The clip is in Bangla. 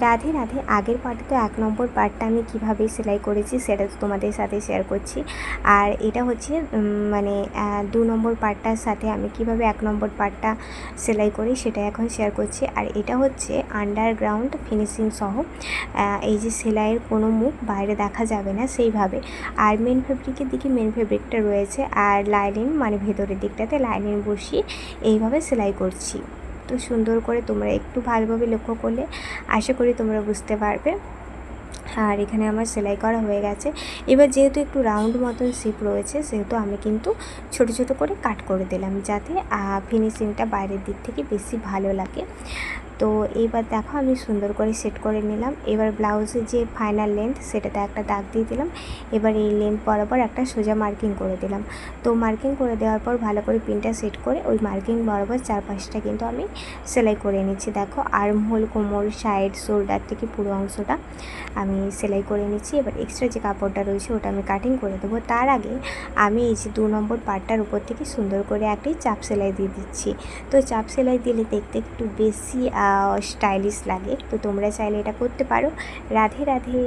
রাধে রাধে। আগের পার্টে তো 1 নম্বর পার্টটা আমি কীভাবে সেলাই করেছি সেটা তো তোমাদের সাথে শেয়ার করছি। আর এটা হচ্ছে মানে 2 নম্বর পার্টটার সাথে আমি কিভাবে 1 নম্বর পার্টটা সেলাই করি সেটা এখন শেয়ার করছি। আর এটা হচ্ছে আন্ডারগ্রাউন্ড ফিনিশিং সহ, এই যে সেলাইয়ের কোনো মুখ বাইরে দেখা যাবে না সেইভাবে। আর মেন ফেব্রিকের দিকে মেন ফেব্রিকটা রয়েছে, আর লাইনিং মানে ভেতরের দিকটাতে লাইনিং বসিয়ে এইভাবে সেলাই করছি। তো সুন্দর করে তোমরা একটু ভালোভাবে লক্ষ্য করলে আশা করি তোমরা বুঝতে পারবে। আর এখানে আমার সেলাই করা হয়ে গেছে। এবার যেহেতু একটু রাউন্ড মতন শেপ রয়েছে সেহেতু আমি কিন্তু ছোট ছোট করে কাট করে দিলাম, যাতে ফিনিশিংটা বাইরের দিক থেকে বেশি ভালো লাগে। তো এইবার দেখো আমি সুন্দর করে সেট করে নিলাম। এবার ব্লাউজের যে ফাইনাল লেন্থ সেটাতে একটা দাগ দিয়ে দিলাম। এবার এই লেন্থ বরাবর একটা সোজা মার্কিং করে দিলাম। তো মার্কিং করে দেওয়ার পর ভালো করে পিনটা সেট করে ওই মার্কিং বরাবর চারপাশটা কিন্তু আমি সেলাই করে নিচ্ছি। দেখো আর্মহোল, কোমর, সাইড, শোল্ডার থেকে পুরো অংশটা আমি সেলাই করে নিচ্ছি। এবার এক্সট্রা যে কাপড়টা রয়েছে ওটা আমি কাটিং করে দেবো। তার আগে আমি এই যে 2 নম্বর পার্টটার উপর থেকে সুন্দর করে একটি চাপ সেলাই দিয়ে দিচ্ছি। তো চাপ সেলাই দিলে দেখতে একটু বেশি স্টাইলিশ লাগে। তো তোমরা চাইলে এটা করতে পারো। রাধে রাধে।